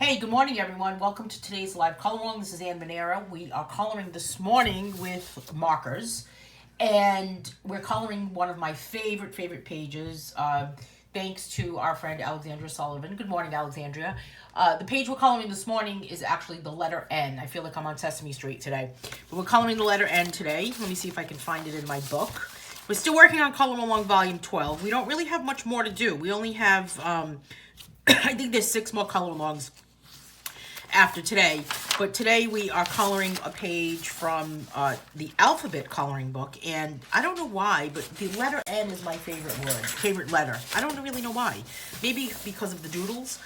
Hey, good morning, everyone. Welcome to today's live color along. This is Anne Manera. We are coloring this morning with markers, and we're coloring one of my favorite pages. Thanks to our friend Alexandria Sullivan. Good morning, Alexandria. The page we're coloring this morning is actually the letter N. I feel like I'm on Sesame Street today. But we're coloring the letter N today. Let me see if I can find it in my book. We're still working on Color Along Volume 12. We don't really have much more to do. We only have, I think there's 6 more color alongs after today, but today we are coloring a page from the alphabet coloring book, and I don't know why, but the letter N is my favorite letter. I don't really know why. Maybe because of the doodles,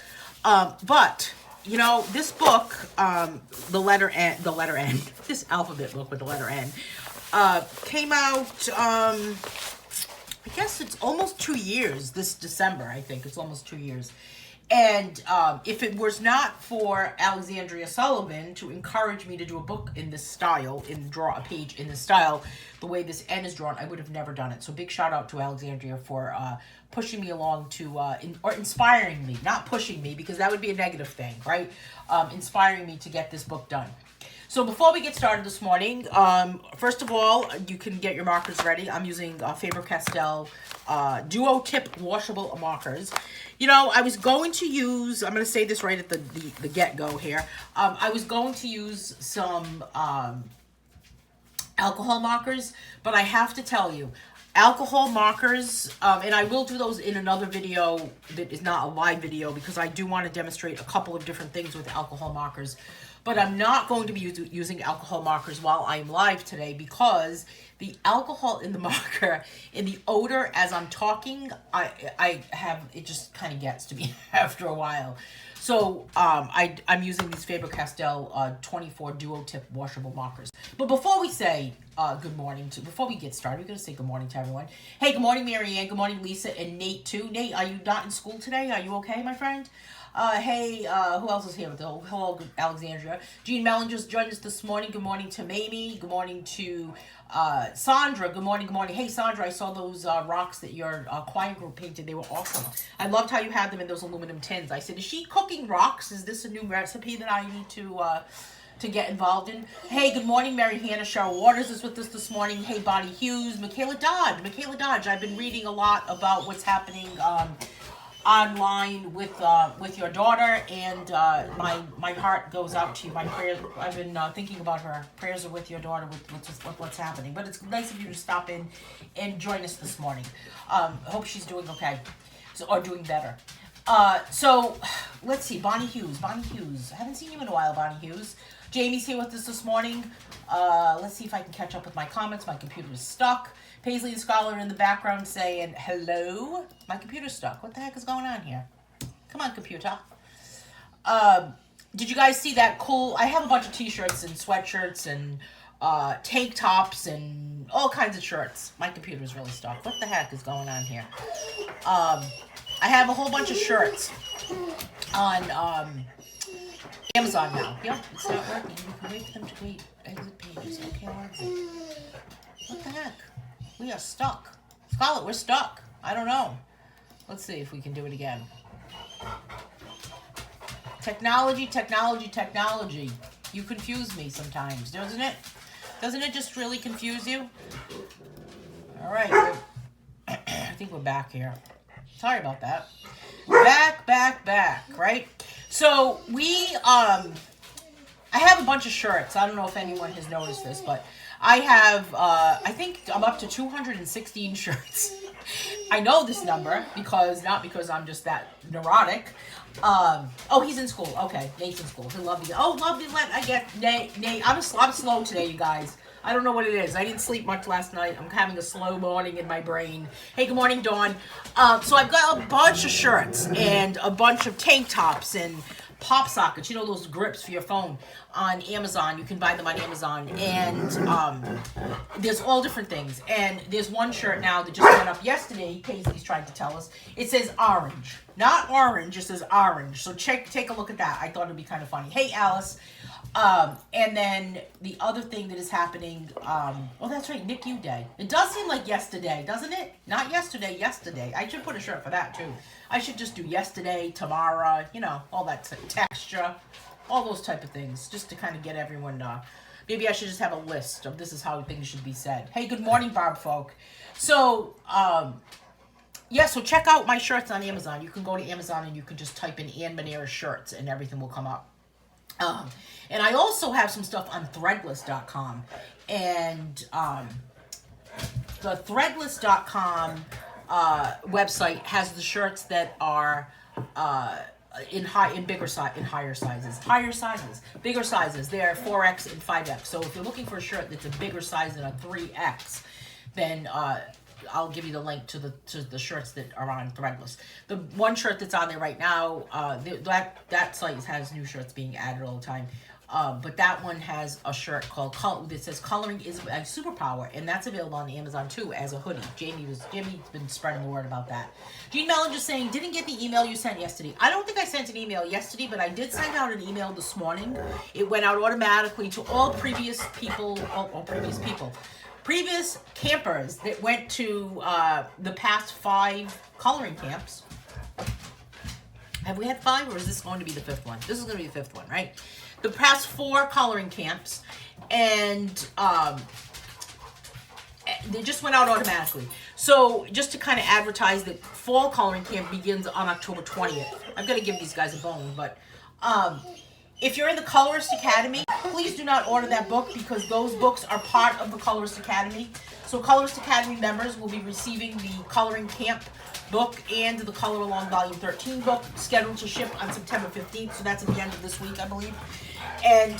but you know, this book, the letter N, this alphabet book with the letter N, came out. I guess it's almost 2 years. This December, I think it's almost 2 years. And if it was not for Alexandria Sullivan to encourage me to do a book in this style, and draw a page in this style, the way this N is drawn, I would have never done it. So big shout out to Alexandria for pushing me along to, or inspiring me, not pushing me, because that would be a negative thing, right? Inspiring me to get this book done. So before we get started this morning, first of all, you can get your markers ready. I'm using Faber-Castell Duo Tip Washable Markers. You know, I was going to use, I'm going to say this right at the get-go here. I was going to use some alcohol markers, but I have to tell you, alcohol markers, and I will do those in another video that is not a live video, because I do want to demonstrate a couple of different things with alcohol markers. But I'm not going to be using alcohol markers while I'm live today, because the alcohol in the marker, in the odor as I'm talking, I have, it just kind of gets to me after a while. So I'm using these Faber-Castell 24 Duo Tip Washable Markers. But before we say good morning, before we get started, we're going to say good morning to everyone. Hey, good morning, Marianne. Good morning, Lisa, and Nate, too. Nate, are you not in school today? Are you okay, my friend? Hey, who else is here with the hello, Alexandria? Jean Mellon just joined us this morning. Good morning to Mamie. Good morning to Sandra. Good morning, good morning. Hey, Sandra, I saw those rocks that your choir group painted. They were awesome. I loved how you had them in those aluminum tins. I said, is she cooking rocks? Is this a new recipe that I need to get involved in? Hey, good morning, Mary Hannah. Cheryl Waters is with us this morning. Hey, Bonnie Hughes. Michaela Dodge. I've been reading a lot about what's happening online with your daughter, and my heart goes out to you. My prayers, I've been thinking about her. Prayers are with your daughter with what's happening. But it's nice of you to stop in and join us this morning. I hope she's doing okay, or doing better. So let's see, Bonnie Hughes. I haven't seen you in a while, Bonnie Hughes. Jamie's here with us this morning. Let's see if I can catch up with my comments. My computer is stuck. Paisley the Scholar in the background saying, hello. My computer's stuck. What the heck is going on here? Come on, computer. Did you guys see that cool? I have a bunch of t-shirts and sweatshirts and tank tops and all kinds of shirts. My computer's really stuck. What the heck is going on here? I have a whole bunch of shirts on Amazon now. Yep, it's not working. You can wait for them to wait. Exit pages. Okay, I'll exit. What the heck? We are stuck. Scarlett, we're stuck. I don't know. Let's see if we can do it again. Technology. You confuse me sometimes, doesn't it? Doesn't it just really confuse you? All right. I think we're back here. Sorry about that. Back, right? So I have a bunch of shirts. I don't know if anyone has noticed this, but I have, I think I'm up to 216 shirts. I know this number not because I'm just that neurotic. Oh, he's in school. Okay, Nate's in school. He'll love you. Oh, love you. I get Nate. I'm slow today, you guys. I don't know what it is. I didn't sleep much last night. I'm having a slow morning in my brain. Hey, good morning, Dawn. So I've got a bunch of shirts and a bunch of tank tops and pop sockets, you know, those grips for your phone. on Amazon. You can buy them on Amazon, and there's all different things. And there's one shirt now that just went up yesterday. Paisley's tried to tell us. It says orange, not orange. It says orange. So take a look at that. I thought it'd be kind of funny. Hey, Alice. And then the other thing that is happening, oh, that's right, Nick U Day. It does seem like yesterday, doesn't it? Not yesterday, yesterday. I should put a shirt for that, too. I should just do yesterday, tomorrow, you know, all that texture, all those type of things, just to kind of get everyone, maybe I should just have a list of this is how things should be said. Hey, good morning, Barb folk. So, yeah, so check out my shirts on Amazon. You can go to Amazon and you can just type in Anne Manera shirts and everything will come up. And I also have some stuff on threadless.com, and the threadless.com website has the shirts that are in higher sizes, bigger sizes. They're 4X and 5X. So if you're looking for a shirt that's a bigger size than a 3X, then I'll give you the link to the shirts that are on Threadless. The one shirt that's on there right now, that site has new shirts being added all the time. But that one has a shirt that says "Coloring is a Superpower," and that's available on Amazon too as a hoodie. Jamie's been spreading the word about that. Jean Mellon just saying, didn't get the email you sent yesterday. I don't think I sent an email yesterday, but I did send out an email this morning. It went out automatically to all previous campers that went to the past 5 coloring camps. Have we had 5, or is this going to be the 5th one? This is going to be the 5th one, right? The past 4 coloring camps, and they just went out automatically. So just to kind of advertise that fall coloring camp begins on October 20th. I'm going to give these guys a bone, but if you're in the Colorist Academy, please do not order that book because those books are part of the Colorist Academy. So Colorist Academy members will be receiving the coloring camp book and the Color Along Volume 13 book, scheduled to ship on September 15th. So that's at the end of this week, I believe. And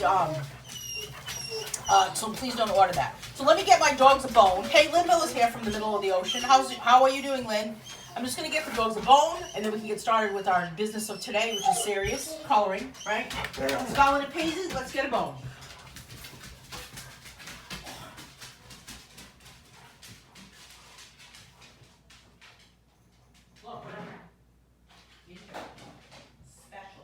so please don't order that. So let me get my dogs a bone. Hey, Lynn Miller's here from the middle of the ocean. How are you doing, Lynn? I'm just going to get the dogs a bone, and then we can get started with our business of today, which is serious coloring, right? Scarlet and Paisley, let's get a bone. Look, special.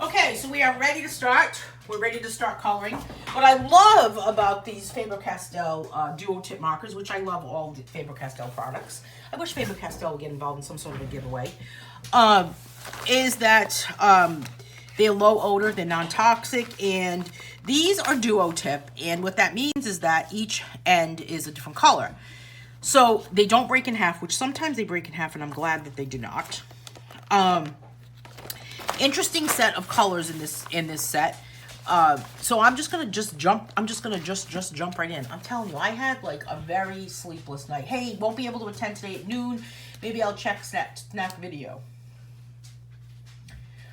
Okay, so we are ready to start. We're ready to start coloring. What I love about these Faber-Castell duo tip markers, which I love all the Faber-Castell products. I wish Faber-Castell would get involved in some sort of a giveaway. Is that they're low odor, they're non-toxic, and these are duo tip. And what that means is that each end is a different color. So they don't break in half, which sometimes they break in half, and I'm glad that they do not. Interesting set of colors in this set. So I'm just gonna jump. I'm just gonna just jump right in. I'm telling you, I had like a very sleepless night. Hey, won't be able to attend today at noon. Maybe I'll check snack video.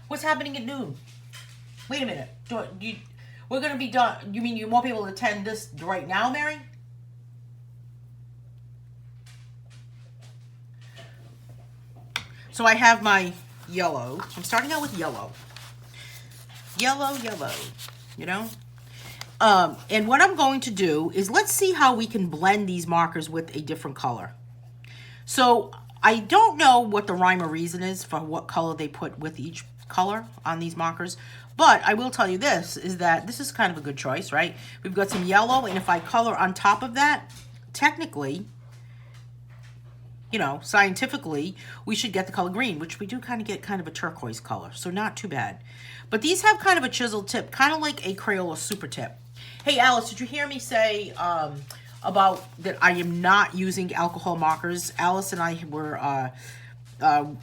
What's happening at noon? Wait a minute. We're gonna be done. You mean you won't be able to attend this right now, Mary? So I have my yellow. I'm starting out with yellow. Yellow, you know? And what I'm going to do is let's see how we can blend these markers with a different color. So I don't know what the rhyme or reason is for what color they put with each color on these markers, but I will tell you this, is that this is kind of a good choice, right? We've got some yellow, and if I color on top of that, technically, you know, scientifically, we should get the color green, which we do kind of get kind of a turquoise color, so not too bad. But these have kind of a chiseled tip, kind of like a Crayola super tip. Hey, Alice, did you hear me say about that I am not using alcohol markers? Alice and I were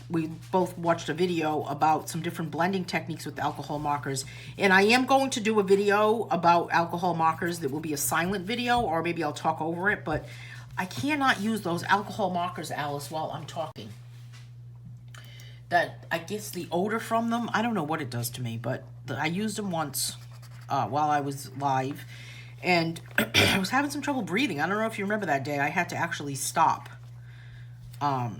we both watched a video about some different blending techniques with alcohol markers. And I am going to do a video about alcohol markers that will be a silent video, or maybe I'll talk over it, but I cannot use those alcohol markers, Alice, while I'm talking. That, I guess the odor from them, I don't know what it does to me, but I used them once while I was live, and I was having some trouble breathing. I don't know if you remember that day. I had to actually stop. I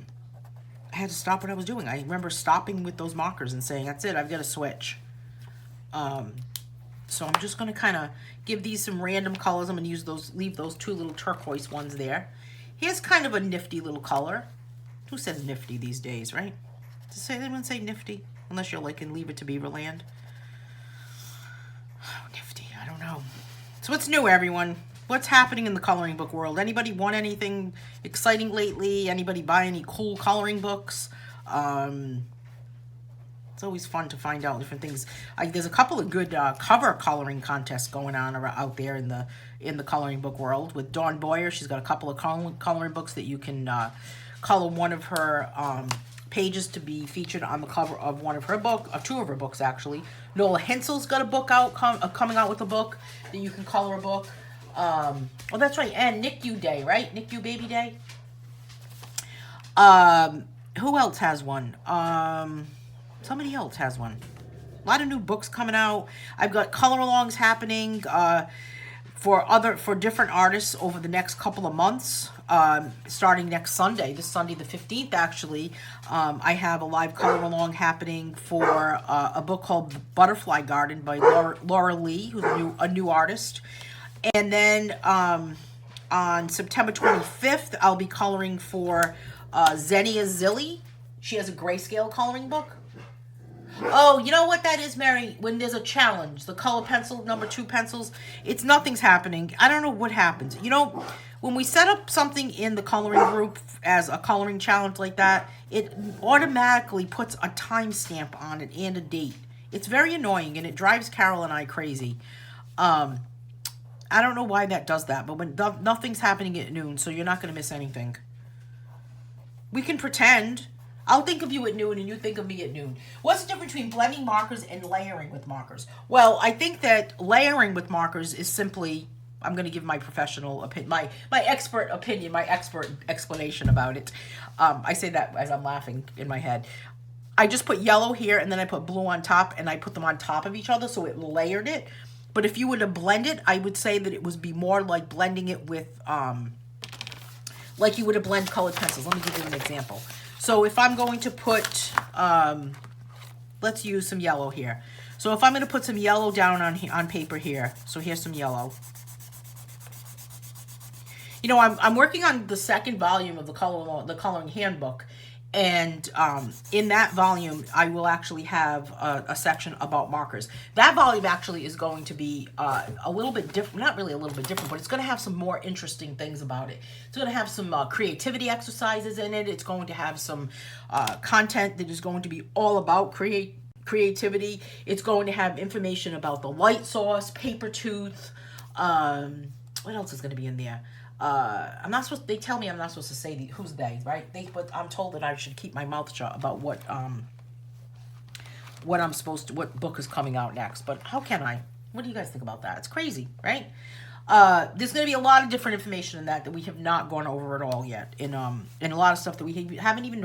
had to stop what I was doing. I remember stopping with those markers and saying, that's it, I've got to switch. So I'm just going to kind of give these some random colors. I'm going to use those, leave those two little turquoise ones there. Here's kind of a nifty little color. Who says nifty these days, right? Does anyone say nifty? Unless you're like in Leave It to Beaverland. Oh, nifty, I don't know. So what's new, everyone? What's happening in the coloring book world? Anybody want anything exciting lately? Anybody buy any cool coloring books? It's always fun to find out different things. There's a couple of good cover coloring contests going on out there in the coloring book world with Dawn Boyer. She's got a couple of coloring books that you can color one of her pages to be featured on the cover of one of her book, of two of her books actually. Nola Hensel's got a book out, coming out with a book that you can color a book. Oh, that's right, and NICU Day, right? NICU Baby Day. Who else has one? Somebody else has one. A lot of new books coming out. I've got color-alongs happening for different artists over the next couple of months. Starting next Sunday, this Sunday the 15th, actually, I have a live color-along happening for a book called The Butterfly Garden by Laura Lee, who's a new artist. And then on September 25th, I'll be coloring for Xenia Zilli. She has a grayscale coloring book. Oh, you know what that is, Mary? When there's a challenge, the color pencil, number 2 pencils, nothing's happening. I don't know what happens. You know, when we set up something in the coloring group as a coloring challenge like that, it automatically puts a timestamp on it and a date. It's very annoying, and it drives Carol and I crazy. I don't know why that does that, but when nothing's happening at noon, so you're not going to miss anything. We can pretend. I'll think of you at noon and you think of me at noon. What's the difference between blending markers and layering with markers? Well, I think that layering with markers is simply, I'm going to give my professional opinion, my expert opinion, my expert explanation about it. I say that as I'm laughing in my head. I just put yellow here and then I put blue on top and I put them on top of each other so it layered it. But if you were to blend it, I would say that it would be more like blending it with, like you would have blend colored pencils. Let me give you an example. So if I'm going to put, let's use some yellow here. So if I'm going to put some yellow down on paper here, so here's some yellow. You know, I'm working on the second volume of the coloring handbook, and in that volume, I will actually have a section about markers. That volume actually is going to be a little bit different, not really a little bit different, but it's going to have some more interesting things about it. It's going to have some creativity exercises in it. It's going to have some content that is going to be all about creativity. It's going to have information about the light source, paper tooth. What else is going to be in there? I'm not supposed. They tell me I'm not supposed to say who's they, right? But I'm told that I should keep my mouth shut about what book is coming out next. But how can I? What do you guys think about that? It's crazy, right? There's going to be a lot of different information in that we have not gone over at all yet. In a lot of stuff that we haven't even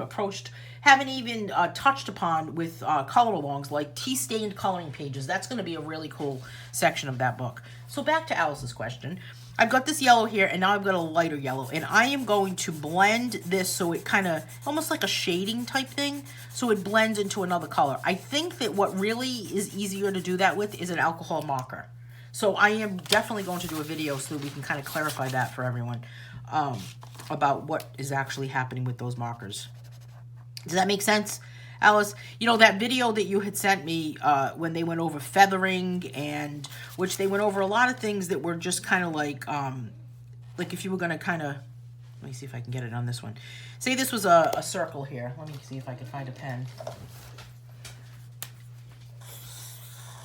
touched upon with color-alongs, like tea-stained coloring pages. That's going to be a really cool section of that book. So back to Alice's question. I've got this yellow here, and now I've got a lighter yellow, and I am going to blend this so it kind of, almost like a shading type thing, so it blends into another color. I think that what really is easier to do that with is an alcohol marker. So I am definitely going to do a video so that we can kind of clarify that for everyone about what is actually happening with those markers. Does that make sense, Alice? You know, that video that you had sent me when they went over feathering, and which they went over a lot of things that were just kind of like if you were going to kind of, let me see if I can get it on this one. Say this was a circle here. Let me see if I can find a pen.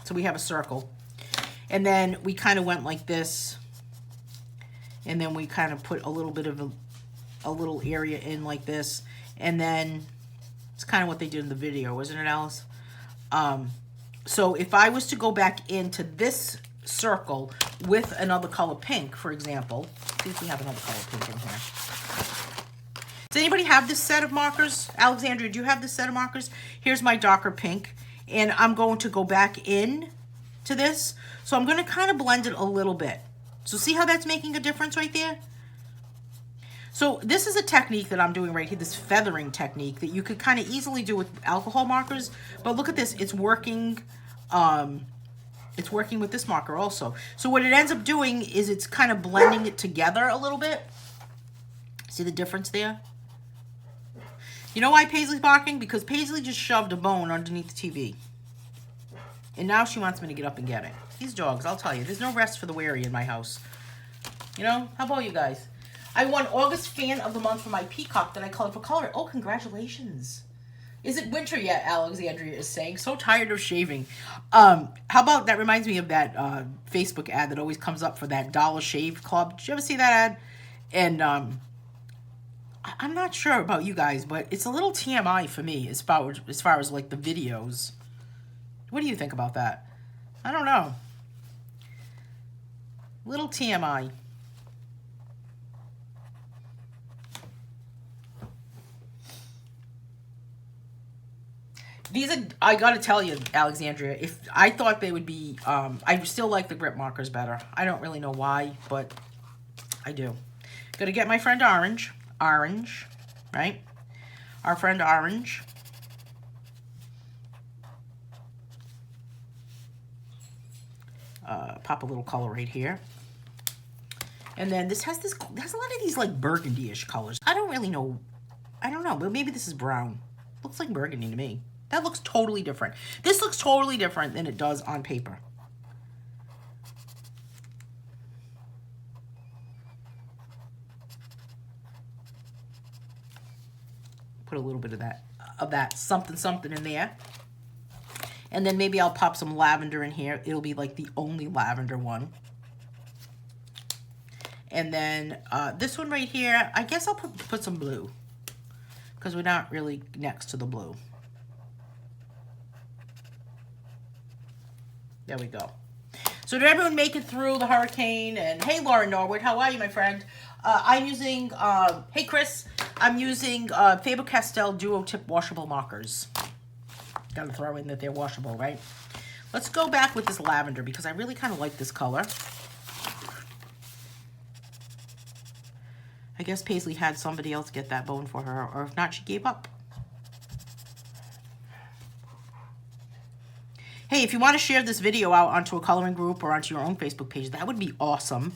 So we have a circle. And then we kind of went like this. And then we kind of put a little bit of a little area in like this. And then It's kind of what they did in the video, wasn't it, Alice? So if I was to go back into this circle with another color pink, for example, see if we have another color pink in here. Does anybody have this set of markers? Alexandria, do you have this set of markers? Here's my darker pink, and I'm going to go back in to this. So I'm going to kind of blend it a little bit. So see how that's making a difference right there? So this is a technique that I'm doing right here, this feathering technique that you could kind of easily do with alcohol markers. But look at this, it's working with this marker also. So what it ends up doing is it's kind of blending it together a little bit. See the difference there? You know why Paisley's barking? Because Paisley just shoved a bone underneath the TV. And now she wants me to get up and get it. These dogs, I'll tell you, there's no rest for the weary in my house. You know, how about you guys? I won August Fan of the Month for my peacock that I colored for color. Oh, congratulations. Is it winter yet, Alexandria is saying. So tired of shaving. How about, that reminds me of that Facebook ad that always comes up for that Dollar Shave Club. Did you ever see that ad? And I'm not sure about you guys, but it's a little TMI for me as far as like the videos. What do you think about that? I don't know. Little TMI. These are, I gotta tell you, Alexandria, if I thought they would be, I still like the grip markers better. I don't really know why, but I do. Gotta get my friend Orange, right? Our friend Orange. Pop a little color right here. And then this has a lot of these like burgundy-ish colors. I don't really know. I don't know, but maybe this is brown. Looks like burgundy to me. That looks totally different. This looks totally different than it does on paper. Put a little bit of that something in there. And then maybe I'll pop some lavender in here. It'll be like the only lavender one. And then this one right here, I guess I'll put some blue, because we're not really next to the blue. There we go. So did everyone make it through the hurricane? And hey, Laura Norwood, how are you, my friend? I'm using, hey, Chris, I'm using Faber-Castell Duo Tip Washable Markers. Gotta throw in that they're washable, right? Let's go back with this lavender because I really kind of like this color. I guess Paisley had somebody else get that bone for her, or if not, she gave up. Hey, if you want to share this video out onto a coloring group or onto your own Facebook page, that would be awesome,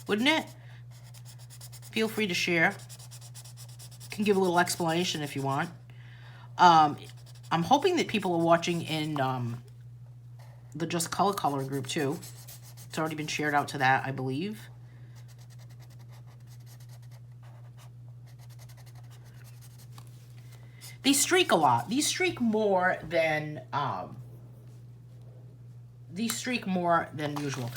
wouldn't it? Feel free to share. You can give a little explanation if you want. I'm hoping that people are watching in the Just Color coloring group too. It's already been shared out to that, I believe. They streak a lot. These streak more than usual.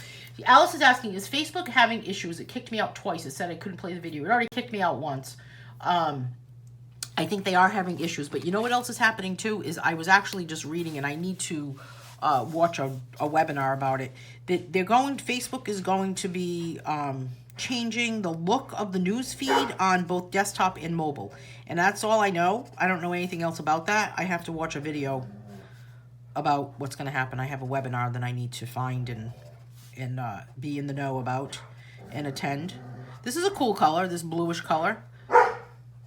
Alice is asking, is Facebook having issues? It kicked me out twice. It said I couldn't play the video. It already kicked me out once. I think they are having issues. But you know what else is happening too? Is I was actually just reading, and I need to watch a webinar about it. That Facebook is going to be changing the look of the news feed on both desktop and mobile. And that's all I know. I don't know anything else about that. I have to watch a video about what's going to happen. I have a webinar that I need to find and be in the know about and attend. This is a cool color, this bluish color.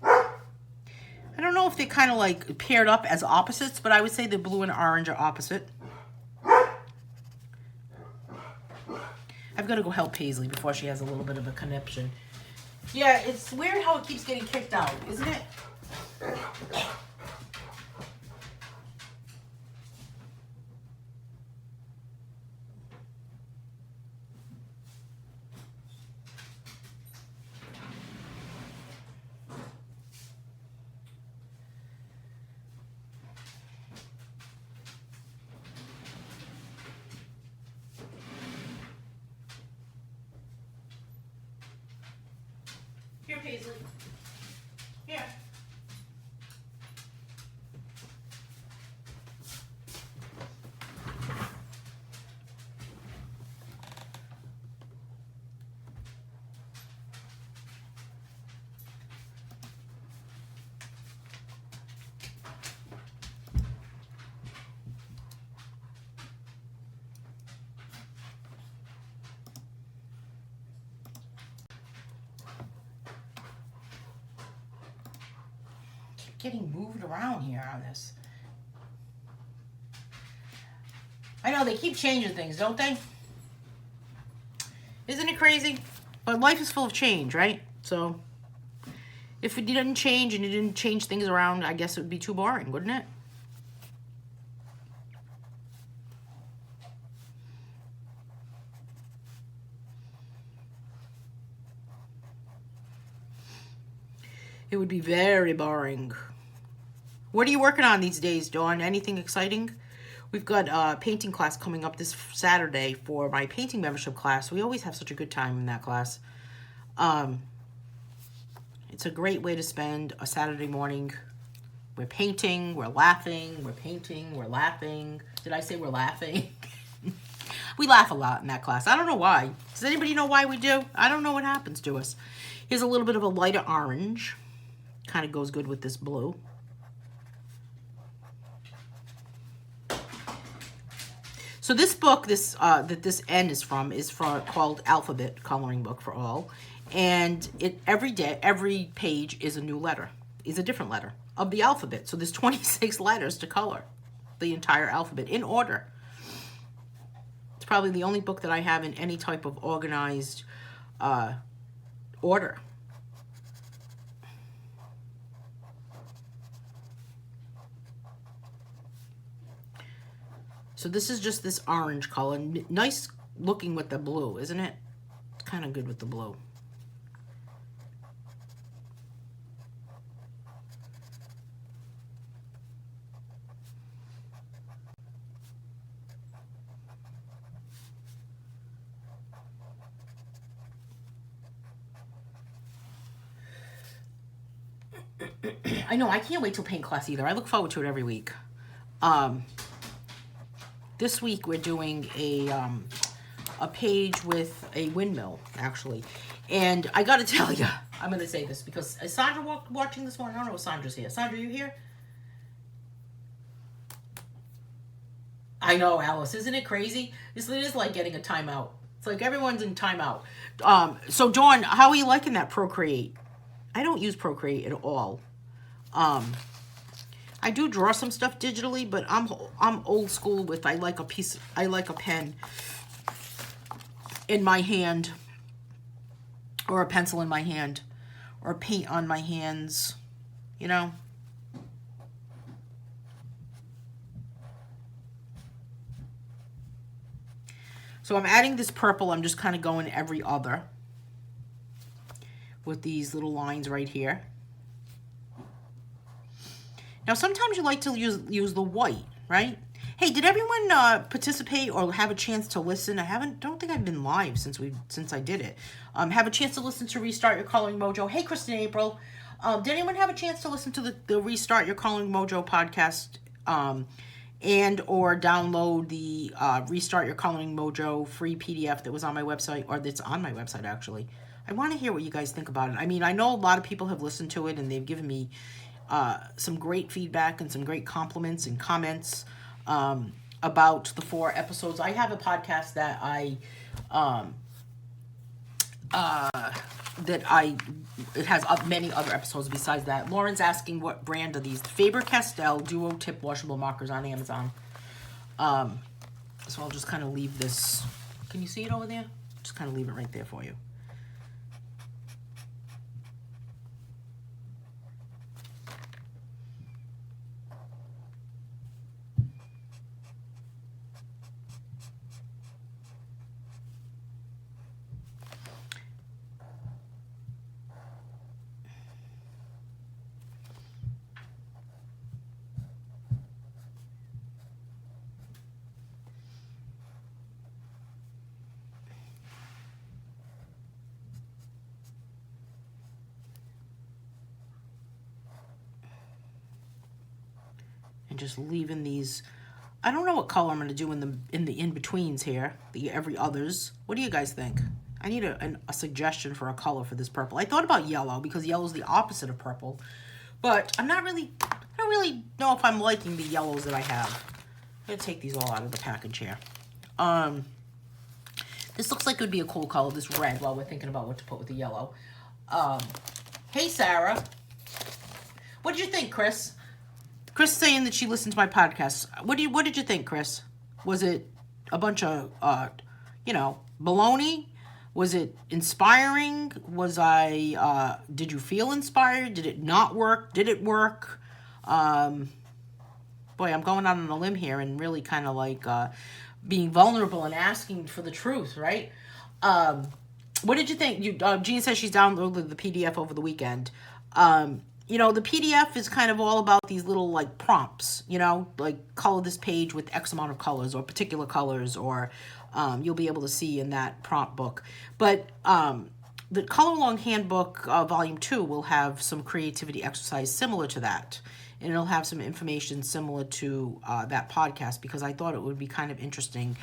I don't know if they kind of like paired up as opposites, but I would say the blue and orange are opposite. I've got to go help Paisley before she has a little bit of a conniption. Yeah, it's weird how it keeps getting kicked out, isn't it? Here, Paisley. Here. getting moved around here on this. I know they keep changing things, don't they? Isn't it crazy? But life is full of change, right? So if it didn't change and you didn't change things around, I guess it would be too boring, wouldn't it? It would be very boring. What are you working on these days, Dawn? Anything exciting? We've got a painting class coming up this Saturday for my painting membership class. We always have such a good time in that class. It's a great way to spend a Saturday morning. We're painting, we're laughing, we're painting, we're laughing. Did I say we're laughing? We laugh a lot in that class. I don't know why. Does anybody know why we do? I don't know what happens to us. Here's a little bit of a lighter orange. Kind of goes good with this blue. So this book, that this N is from called Alphabet Coloring Book for All, and every page is a new letter, is a different letter of the alphabet. So there's 26 letters to color the entire alphabet in order. It's probably the only book that I have in any type of organized order. So this is just this orange color. Nice looking with the blue, isn't it? It's kind of good with the blue. I know, I can't wait till paint class either. I look forward to it every week. This week we're doing a page with a windmill, actually. And I gotta tell you, I'm gonna say this because is Sandra watching this one? I don't know if Sandra's here. Sandra, you here? I know, Alice. Isn't it crazy? It is like getting a timeout. It's like everyone's in timeout. So Dawn, how are you liking that Procreate? I don't use Procreate at all. I do draw some stuff digitally, but I'm old school with I like a pen in my hand, or a pencil in my hand, or paint on my hands, you know. So I'm adding this purple. I'm just kind of going every other with these little lines right here. Now, sometimes you like to use the white, right? Hey, did everyone participate or have a chance to listen? Don't think I've been live since I did it. Have a chance to listen to Restart Your Coloring Mojo. Hey, Kristen April. Did anyone have a chance to listen to the Restart Your Coloring Mojo podcast and or download the Restart Your Coloring Mojo free PDF that was on my website, or that's on my website, actually? I want to hear what you guys think about it. I mean, I know a lot of people have listened to it and they've given me some great feedback and some great compliments and comments about the 4 episodes. I have a podcast that it has many other episodes besides that. Lauren's asking what brand are these? Faber-Castell Duo Tip Washable Markers on Amazon. So I'll just kind of leave this. Can you see it over there? Just kind of leave it right there for you. Just leaving these. I don't know what color I'm going to do in the in-betweens here, the every others. What do you guys think? I need a suggestion for a color for this purple. I thought about yellow because yellow is the opposite of purple, but I don't really know if I'm liking the yellows that I have. I'm going to take these all out of the package here. This looks like it would be a cool color, this red, while we're thinking about what to put with the yellow. Hey, Sarah. What did you think, Chris? Chris saying that she listened to my podcast. What did you think, Chris? Was it a bunch of baloney? Was it inspiring? Did you feel inspired? Did it not work? Did it work? Boy, I'm going out on a limb here and really kind of like being vulnerable and asking for the truth, right? What did you think? Jean says she's downloaded the PDF over the weekend. The PDF is kind of all about these little like prompts, like color this page with X amount of colors or particular colors, or you'll be able to see in that prompt book. But the Color Along Handbook Volume 2 will have some creativity exercise similar to that. And it'll have some information similar to that podcast, because I thought it would be kind of interesting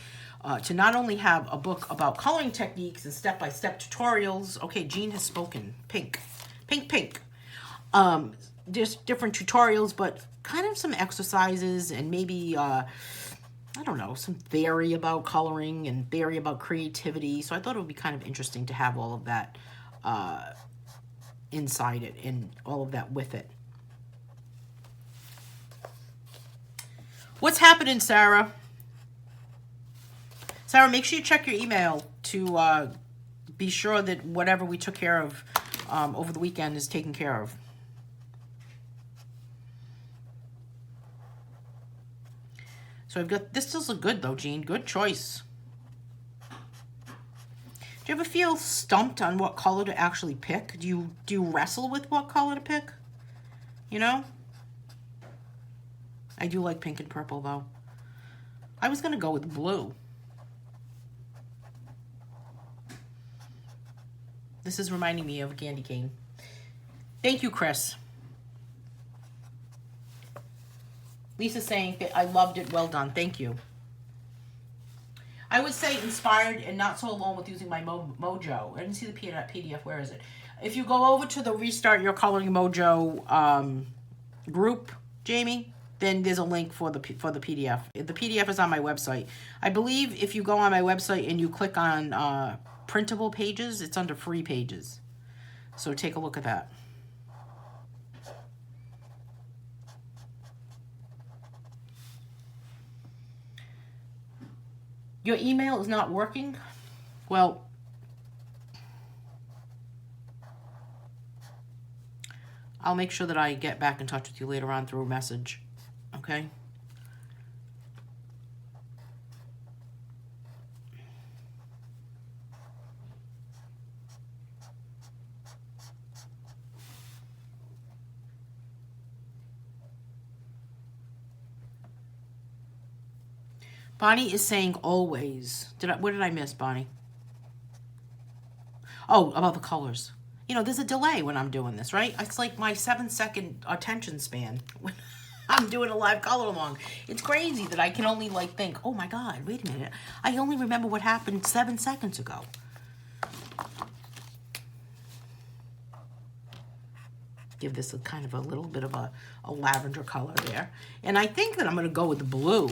to not only have a book about coloring techniques and step-by-step tutorials. Okay, Jean has spoken. Pink. Pink, pink. Just different tutorials, but kind of some exercises and maybe, some theory about coloring and theory about creativity. So I thought it would be kind of interesting to have all of that inside it and all of that with it. What's happening, Sarah? Sarah, make sure you check your email to be sure that whatever we took care of over the weekend is taken care of. So I've got, this does look good though, Jean. Good choice. Do you ever feel stumped on what color to actually pick? Do you wrestle with what color to pick? I do like pink and purple though. I was gonna go with blue. This is reminding me of a candy cane. Thank you, Chris. Lisa's saying that I loved it. Well done. Thank you. I would say inspired and not so alone with using my Mojo. I didn't see the PDF. Where is it? If you go over to the Restart Your Coloring Mojo group, Jamie, then there's a link for the PDF. The PDF is on my website. I believe if you go on my website and you click on printable pages, it's under free pages. So take a look at that. Your email is not working? Well, I'll make sure that I get back in touch with you later on through a message. Okay? Bonnie is saying always. What did I miss, Bonnie? Oh, about the colors. There's a delay when I'm doing this, right? It's like my 7-second attention span when I'm doing a live color along. It's crazy that I can only think, oh my God, wait a minute. I only remember what happened 7 seconds ago. Give this a kind of a little bit of a lavender color there. And I think that I'm going to go with the blue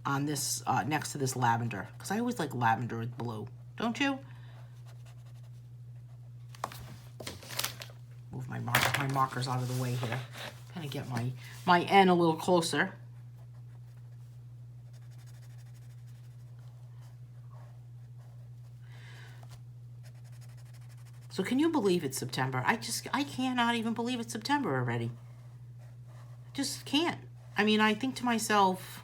on this next to this lavender, because I always like lavender with blue, don't you? Move my markers out of the way here. Kind of get my N a little closer. So can you believe it's September? I cannot even believe it's September already. Just can't. I mean, I think to myself,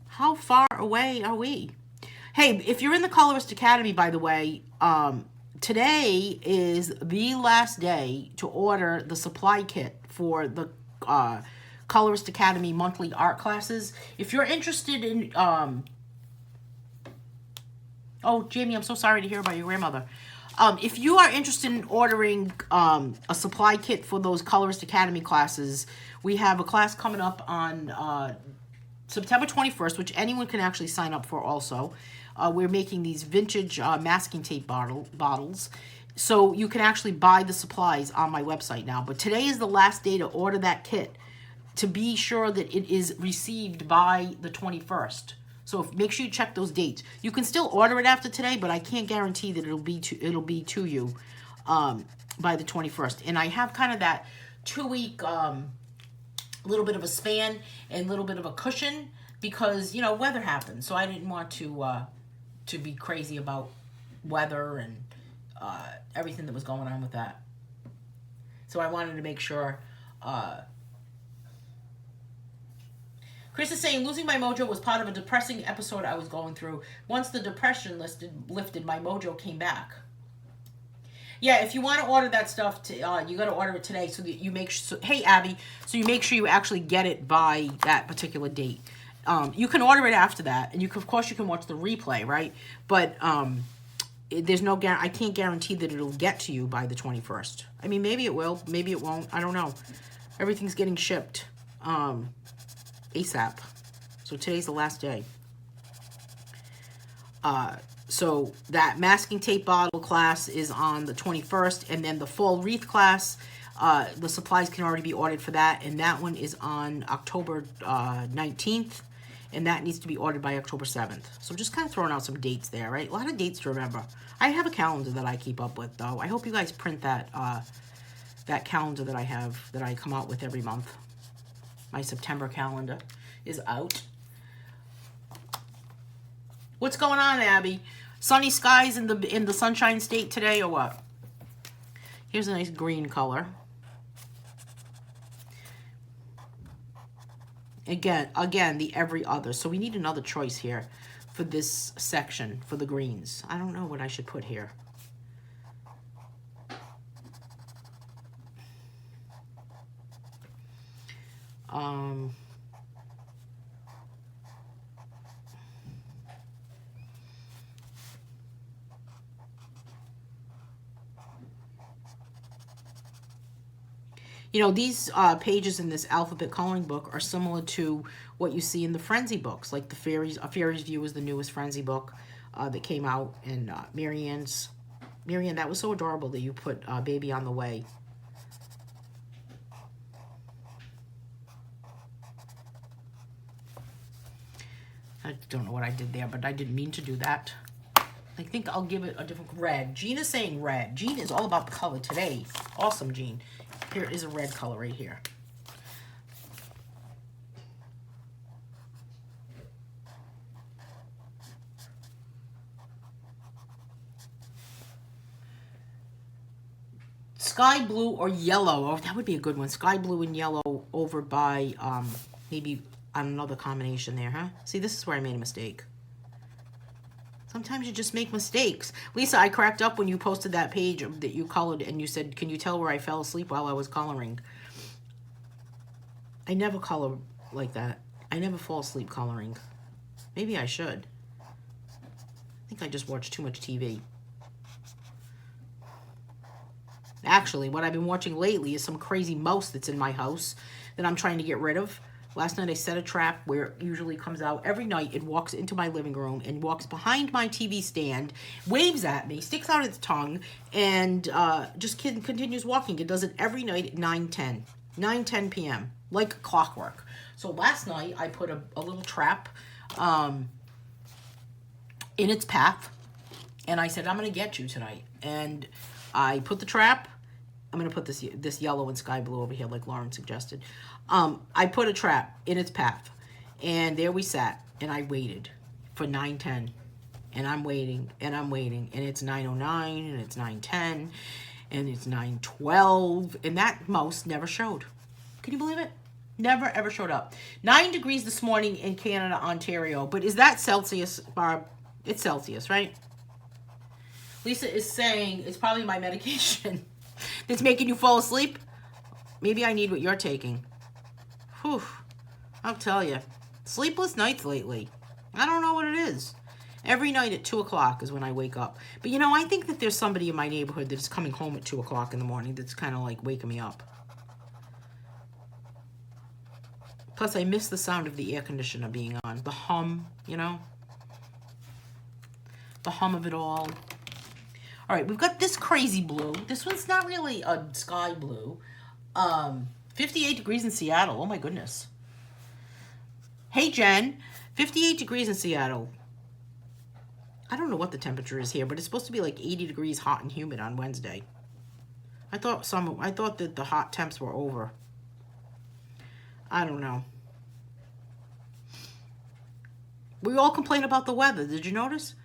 how far away are we? Hey, if you're in the Colorist Academy, by the way, today is the last day to order the supply kit for the Colorist Academy monthly art classes. If you're interested in... oh, Jamie, I'm so sorry to hear about your grandmother. If you are interested in ordering a supply kit for those Colorist Academy classes, we have a class coming up on... September 21st, which anyone can actually sign up for also. We're making these vintage masking tape bottles. So you can actually buy the supplies on my website now. But today is the last day to order that kit to be sure that it is received by the 21st. So make sure you check those dates. You can still order it after today, but I can't guarantee that it'll be to you by the 21st. And I have kind of that 2-week little bit of a span and a little bit of a cushion because, you know, weather happens. So I didn't want to be crazy about weather and everything that was going on with that. So I wanted to make sure. Chris is saying, losing my mojo was part of a depressing episode I was going through. Once the depression lifted, my mojo came back. Yeah, if you want to order that stuff, you got to order it today so that you make sure. Hey, Abby, so you make sure you actually get it by that particular date. You can order it after that, and of course you can watch the replay, right? But there's no I can't guarantee that it'll get to you by the 21st. I mean, maybe it will, maybe it won't. I don't know. Everything's getting shipped ASAP. So today's the last day. So that masking tape bottle class is on the 21st, and then the fall wreath class, the supplies can already be ordered for that, and that one is on October 19th, and that needs to be ordered by October 7th. So just kind of throwing out some dates there, right? A lot of dates to remember. I have a calendar that I keep up with, though. I hope you guys print that that calendar that I have, that I come out with every month. My September calendar is out. What's going on, Abby? Sunny skies in the Sunshine State today, or what? Here's a nice green color. Again, the every other. So we need another choice here for this section for the greens. I don't know what I should put here. You know, these pages in this alphabet coloring book are similar to what you see in the Frenzy books, like the Fairies. A Fairy's View is the newest Frenzy book that came out, and Marianne, that was so adorable that you put Baby on the Way. I don't know what I did there, but I didn't mean to do that. I think I'll give it a different red. Jean is saying red. Jean is all about the color today. Awesome, Jean. Here is a red color right here. Sky blue or yellow. Oh, that would be a good one. Sky blue and yellow over by maybe on another combination there, huh? See, this is where I made a mistake. Sometimes you just make mistakes. Lisa, I cracked up when you posted that page that you colored and you said, can you tell where I fell asleep while I was coloring? I never color like that. I never fall asleep coloring. Maybe I should. I think I just watch too much TV. Actually, what I've been watching lately is some crazy mouse that's in my house that I'm trying to get rid of. Last night I set a trap where it usually comes out every night. It walks into my living room and walks behind my TV stand, waves at me, sticks out its tongue, and just continues walking. It does it every night at 9:10 p.m., like clockwork. So last night I put a little trap in its path, and I said, I'm going to get you tonight. And I put the trap. I'm going to put this yellow and sky blue over here like Lauren suggested. I put a trap in its path, and there we sat, and I waited for 9:10, and I'm waiting, and it's 9:09, and it's 9:10, and it's 9:12, and that mouse never showed. Can you believe it? Never, ever showed up. 9 degrees this morning in Canada, Ontario, but is that Celsius, Barb? It's Celsius, right? Lisa is saying it's probably my medication that's making you fall asleep. Maybe I need what you're taking. Whew. I'll tell you. Sleepless nights lately. I don't know what it is. Every night at 2 o'clock is when I wake up. But you know, I think that there's somebody in my neighborhood that's coming home at 2 o'clock in the morning that's kind of like waking me up. Plus, I miss the sound of the air conditioner being on. The hum, you know? The hum of it all. All right, we've got this crazy blue. This one's not really a sky blue. 58 degrees in Seattle. Oh, my goodness. Hey, Jen. 58 degrees in Seattle. I don't know what the temperature is here, but it's supposed to be like 80 degrees hot and humid on Wednesday. I thought that the hot temps were over. I don't know. We all complain about the weather. Did you notice?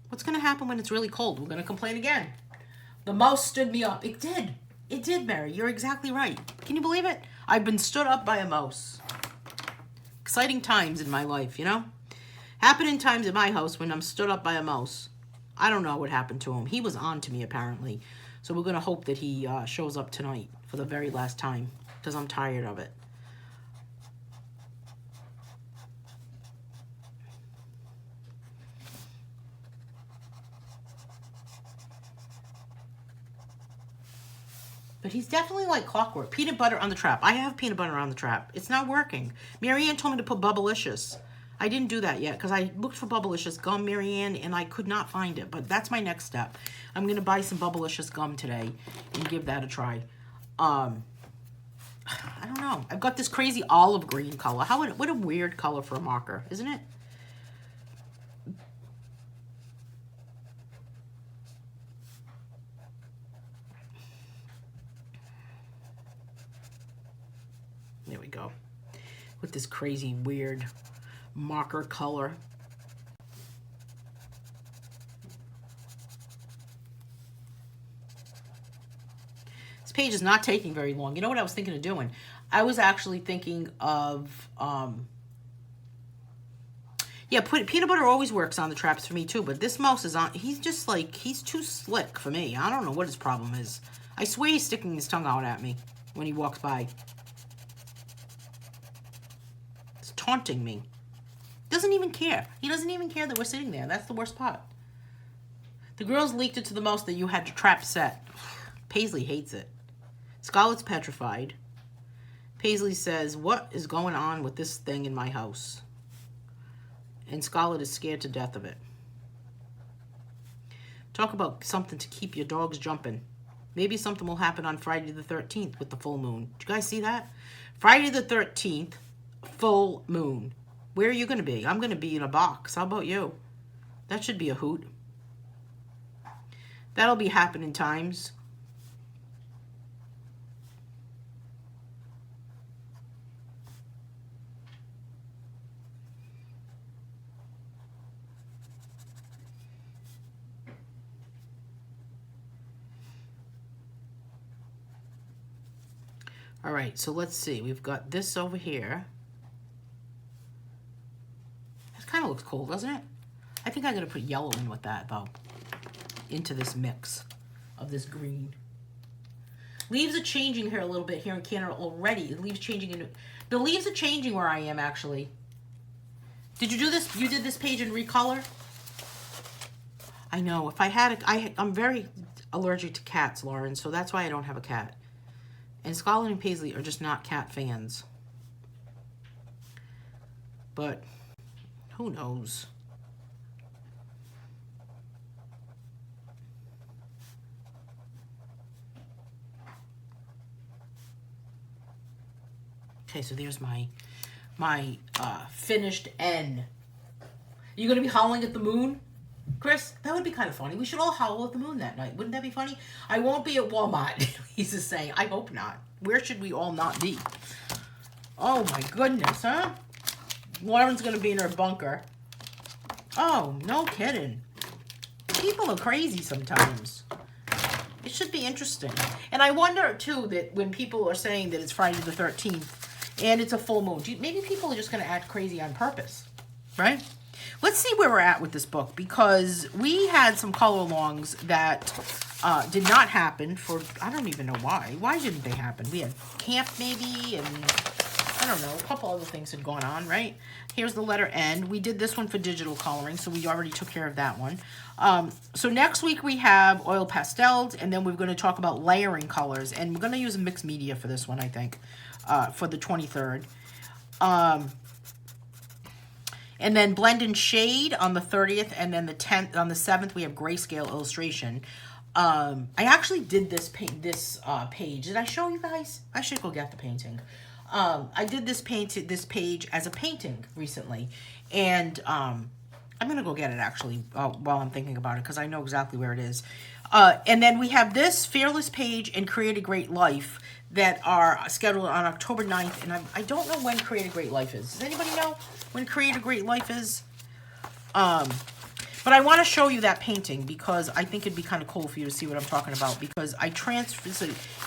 What's going to happen when it's really cold? We're going to complain again. The mouse stood me up. It did. It did, Mary. You're exactly right. Can you believe it? I've been stood up by a mouse. Exciting times in my life, you know? Happening times in my house when I'm stood up by a mouse. I don't know what happened to him. He was on to me, apparently. So we're going to hope that he shows up tonight for the very last time, because I'm tired of it. But he's definitely like clockwork. Peanut butter on the trap. I have peanut butter on the trap. It's not working. Marianne told me to put Bubblicious. I didn't do that yet because I looked for Bubblicious gum, Marianne, and I could not find it. But that's my next step. I'm going to buy some Bubblicious gum today and give that a try. I don't know. I've got this crazy olive green color. What a weird color for a marker, isn't it? There we go. With this crazy, weird marker color. This page is not taking very long. You know what I was thinking of doing? I was actually thinking of, yeah, peanut butter always works on the traps for me too, but this mouse is on, he's just like, he's too slick for me. I don't know what his problem is. I swear he's sticking his tongue out at me when he walks by. It's taunting me. Doesn't even care. He doesn't even care that we're sitting there. That's the worst part. The girls leaked it to the mouse that you had your trap set. Paisley hates it. Scarlett's petrified. Paisley says, what is going on with this thing in my house? And Scarlett is scared to death of it. Talk about something to keep your dogs jumping. Maybe something will happen on Friday the 13th with the full moon. Did you guys see that? Friday the 13th, full moon. Where are you going to be? I'm going to be in a box. How about you? That should be a hoot. That'll be happening times. All right, so let's see. We've got this over here. It kind of looks cool, doesn't it? I think I'm going to put yellow in with that, though, into this mix of this green. Leaves are changing here a little bit here in Canada already. The leaves changing. The leaves are changing where I am, actually. Did you do this? You did this page in recolor? I know. If I had I'm very allergic to cats, Lauren, so that's why I don't have a cat. And Scarlett and Paisley are just not cat fans. But who knows? Okay, so there's my finished N. You gonna be howling at the moon, Chris? That would be kind of funny. We should all howl at the moon that night. Wouldn't that be funny? I won't be at Walmart. He's just saying. I hope not. Where should we all not be? Oh my goodness, huh? Lauren's gonna be in her bunker. Oh, no kidding. People are crazy sometimes. It should be interesting. And I wonder too that when people are saying that it's Friday the 13th and it's a full moon, maybe people are just gonna act crazy on purpose, right? Let's see where we're at with this book, because we had some color-alongs that did not happen for, I don't even know why. Why didn't they happen? We had camp maybe, and I don't know, a couple other things had gone on, right? Here's the letter N. We did this one for digital coloring, so we already took care of that one. So next week we have oil pastels, and then we're going to talk about layering colors, and we're going to use mixed media for this one, I think, for the 23rd. And then blend and shade on the 30th, and then the 10th, on the 7th, we have grayscale illustration. I actually did this page. Did I show you guys? I should go get the painting. I did this page as a painting recently, and I'm gonna go get it actually while I'm thinking about it, because I know exactly where it is. And then we have this Fearless Page and Create a Great Life that are scheduled on October 9th. And I don't know when Create a Great Life is. Does anybody know when Create a Great Life is? But I want to show you that painting because I think it'd be kind of cool for you to see what I'm talking about, because I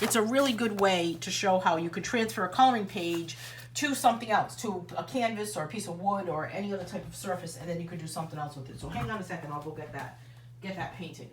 it's a really good way to show how you could transfer a coloring page to something else, to a canvas or a piece of wood or any other type of surface, and then you could do something else with it. So hang on a second, I'll go get that painting.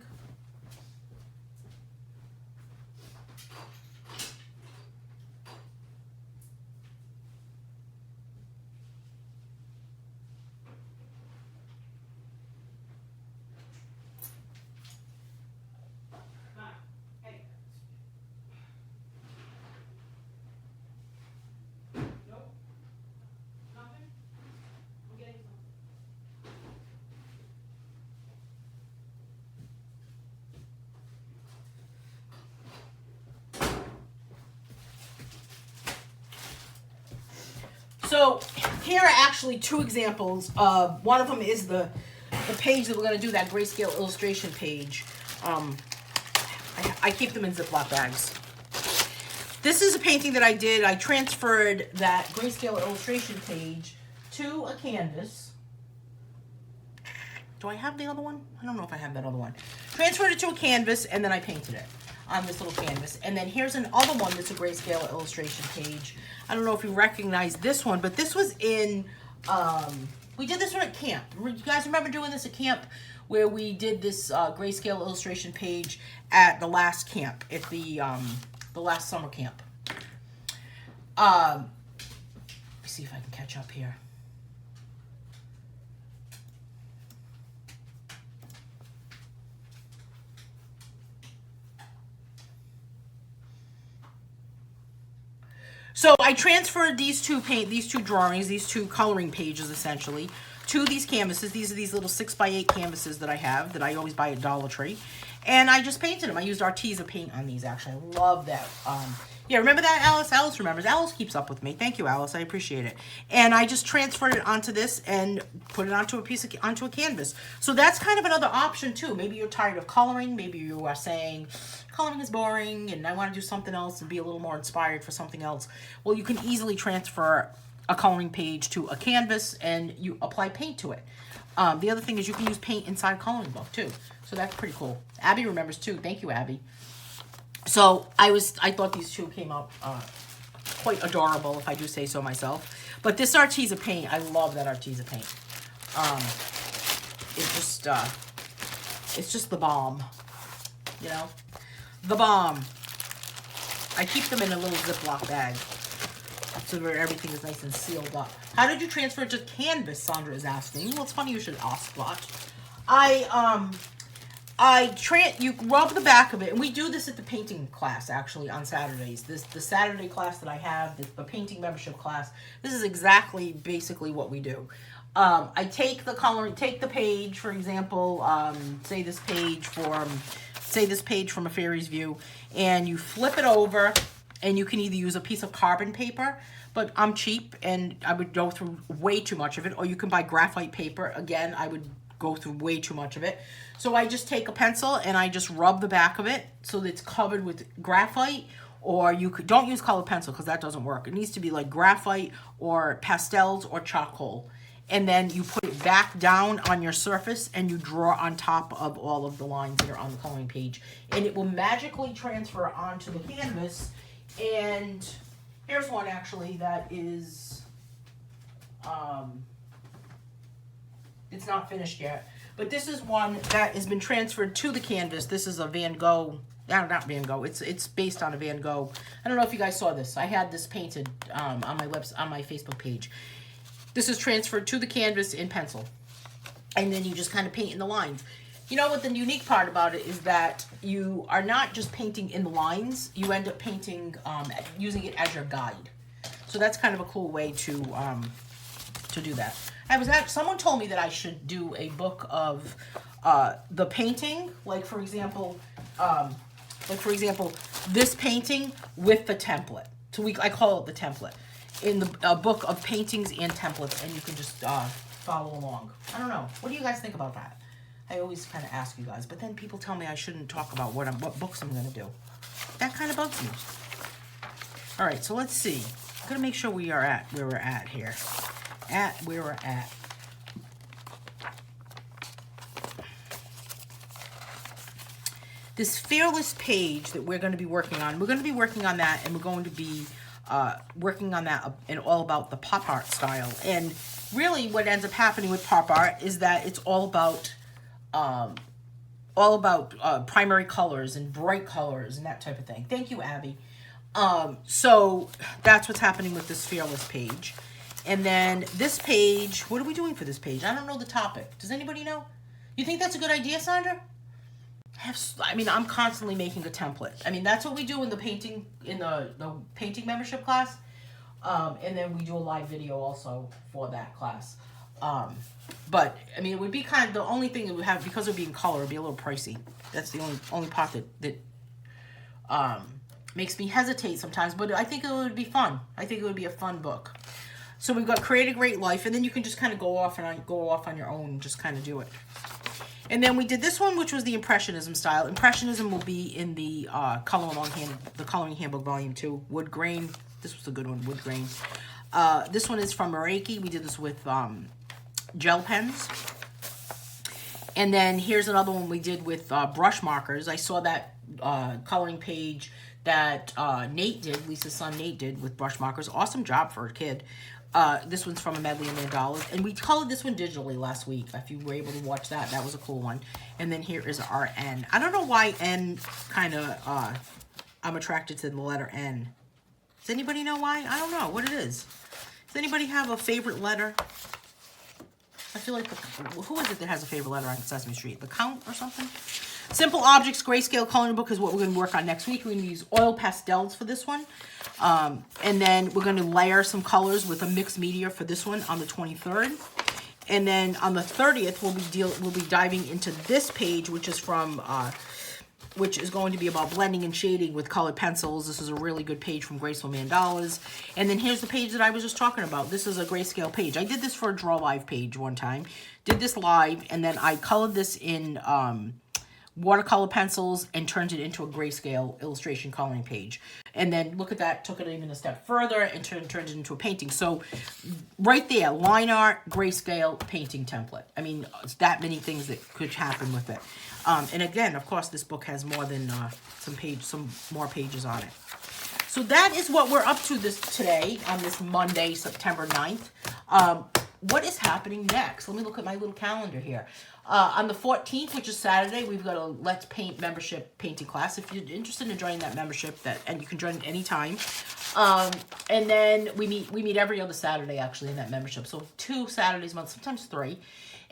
So here are actually two examples. One of them is the page that we're going to do, that grayscale illustration page. I keep them in Ziploc bags. This is a painting that I did. I transferred that grayscale illustration page to a canvas. Do I have the other one? I don't know if I have that other one. Transferred it to a canvas, and then I painted it on this little canvas. And then here's another one that's a grayscale illustration page. I don't know if you recognize this one, but this was in, we did this one at camp. You guys remember doing this at camp, where we did this grayscale illustration page at the last camp, at the last summer camp. Let me see if I can catch up here. So I transferred these two drawings, these two coloring pages essentially, to these canvases. These are these little 6x8 canvases that I have, that I always buy at Dollar Tree. And I just painted them. I used Arteza paint on these, actually. I love that. Yeah, remember that, Alice? Alice remembers. Alice keeps up with me. Thank you, Alice. I appreciate it. And I just transferred it onto this and put it onto a canvas. So that's kind of another option too. Maybe you're tired of coloring. Maybe you are saying coloring is boring and I want to do something else and be a little more inspired for something else. Well, you can easily transfer a coloring page to a canvas and you apply paint to it. The other thing is you can use paint inside a coloring book too. So that's pretty cool. Abby remembers too. Thank you, Abby. So I thought these two came out quite adorable, if I do say so myself. But this Arteza paint, I love that Arteza paint. It's just the bomb, you know, the bomb. I keep them in a little Ziploc bag so where everything is nice and sealed up. How did you transfer it to canvas? Sandra is asking. Well, it's funny you should ask that. You rub the back of it, and we do this at the painting class actually on Saturdays. The Saturday class that I have, the painting membership class, this is exactly basically what we do. I take the page, for example, say this page from A Fairy's View, and you flip it over, and you can either use a piece of carbon paper, but I'm cheap and I would go through way too much of it, or you can buy graphite paper. Again, I would go through way too much of it. So I just take a pencil and I just rub the back of it so that it's covered with graphite, or don't use colored pencil because that doesn't work. It needs to be like graphite or pastels or charcoal. And then you put it back down on your surface and you draw on top of all of the lines that are on the coloring page. And it will magically transfer onto the canvas. And here's one actually that is, it's not finished yet. But this is one that has been transferred to the canvas. This is a Van Gogh, not Van Gogh, it's based on a Van Gogh. I don't know if you guys saw this. I had this painted on my Facebook page. This is transferred to the canvas in pencil. And then you just kind of paint in the lines. You know what the unique part about it is that you are not just painting in the lines, you end up painting, using it as your guide. So that's kind of a cool way to do that. Someone told me that I should do a book of the painting, like for example, this painting with the template. So I call it the template. In the book of paintings and templates, and you can just follow along. I don't know. What do you guys think about that? I always kind of ask you guys, but then people tell me I shouldn't talk about what books I'm going to do. That kind of bugs me. All right, so let's see. I'm going to make sure we are at where we're at here. At where we're at. This Fearless page that we're going to be working on, we're going to be working on that, and we're going to be working on that and all about the pop art style. And really what ends up happening with pop art is that it's all about primary colors and bright colors and that type of thing. Thank you, Abby. So that's what's happening with this Fearless page. And then this page, what are we doing for this page? I don't know the topic. Does anybody know? You think that's a good idea, Sandra? I mean, I'm constantly making a template. I mean, that's what we do in the painting, the painting membership class. And then we do a live video also for that class. But I mean, it would be kind of the only thing it would have, because it would be in color, it would be a little pricey. That's the only part that makes me hesitate sometimes, but I think it would be fun. I think it would be a fun book. So we've got Create a Great Life, and then you can just kind of go off on your own and just kind of do it. And then we did this one, which was the Impressionism style. Impressionism will be in the Coloring Handbook Volume 2, Wood Grain. This was a good one, Wood Grain. This one is from Reiki. We did this with gel pens. And then here's another one we did with brush markers. I saw that coloring page that Nate did, Lisa's son Nate did, with brush markers. Awesome job for a kid. This one's from A Medley of Mandalas. And we colored this one digitally last week. If you were able to watch that, that was a cool one. And then here is our N. I don't know why N kind of, I'm attracted to the letter N. Does anybody know why? I don't know what it is. Does anybody have a favorite letter? I feel like, who is it that has a favorite letter on Sesame Street? The Count or something? Simple Objects Grayscale Coloring Book is what we're going to work on next week. We're going to use oil pastels for this one. And then we're going to layer some colors with a mixed media for this one on the 23rd. And then on the 30th, we'll be diving into this page, which is from... which is going to be about blending and shading with colored pencils. This is a really good page from Graceful Mandalas. And then here's the page that I was just talking about. This is a grayscale page. I did this for a Draw Live page one time. Did this live, and then I colored this in watercolor pencils and turned it into a grayscale illustration coloring page. And then look at that, took it even a step further and turned it into a painting. So right there, line art, grayscale, painting template. I mean, it's that many things that could happen with it. And again, of course, this book has more than some more pages on it. So that is what we're up to today on this Monday, September 9th. What is happening next? Let me look at my little calendar here. On the 14th, which is Saturday, we've got a Let's Paint membership painting class. If you're interested in joining that membership, and you can join at any time. And then we meet every other Saturday, actually, in that membership. So 2 Saturdays a month, sometimes 3.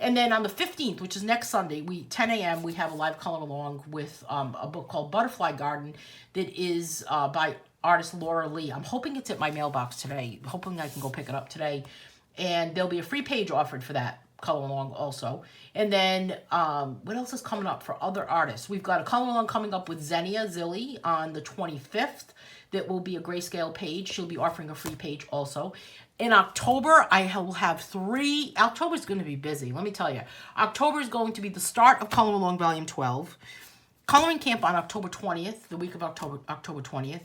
And then on the 15th, which is next Sunday, 10 a.m., we have a live color along with a book called Butterfly Garden that is by artist Laura Lee. I'm hoping it's at my mailbox today. Hoping I can go pick it up today. And there'll be a free page offered for that color along also. And then what else is coming up for other artists? We've got a color along coming up with Xenia Zilli on the 25th. That will be a grayscale page. She'll be offering a free page also. In October, I will have 3. October's going to be busy, let me tell you. October is going to be the start of Color Along Volume 12. Coloring Camp on October 20th, the week of October 20th.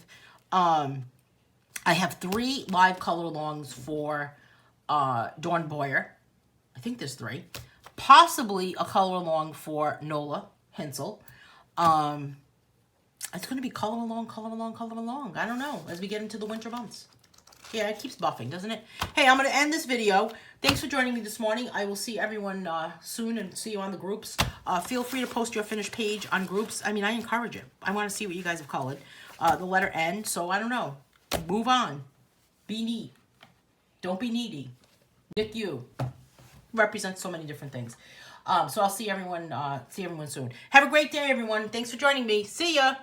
I have 3 live color alongs for Dawn Boyer. I think there's 3. Possibly a color along for Nola Hensel. It's going to be color along. I don't know, as we get into the winter months. Yeah, it keeps buffing, doesn't it? Hey, I'm going to end this video. Thanks for joining me this morning. I will see everyone soon and see you on the groups. Feel free to post your finished page on groups. I mean, I encourage it. I want to see what you guys have colored. The letter N, so I don't know. Move on. Be neat. Don't be needy. Nick you. Represents so many different things. So I'll see everyone soon. Have a great day, everyone. Thanks for joining me. See ya.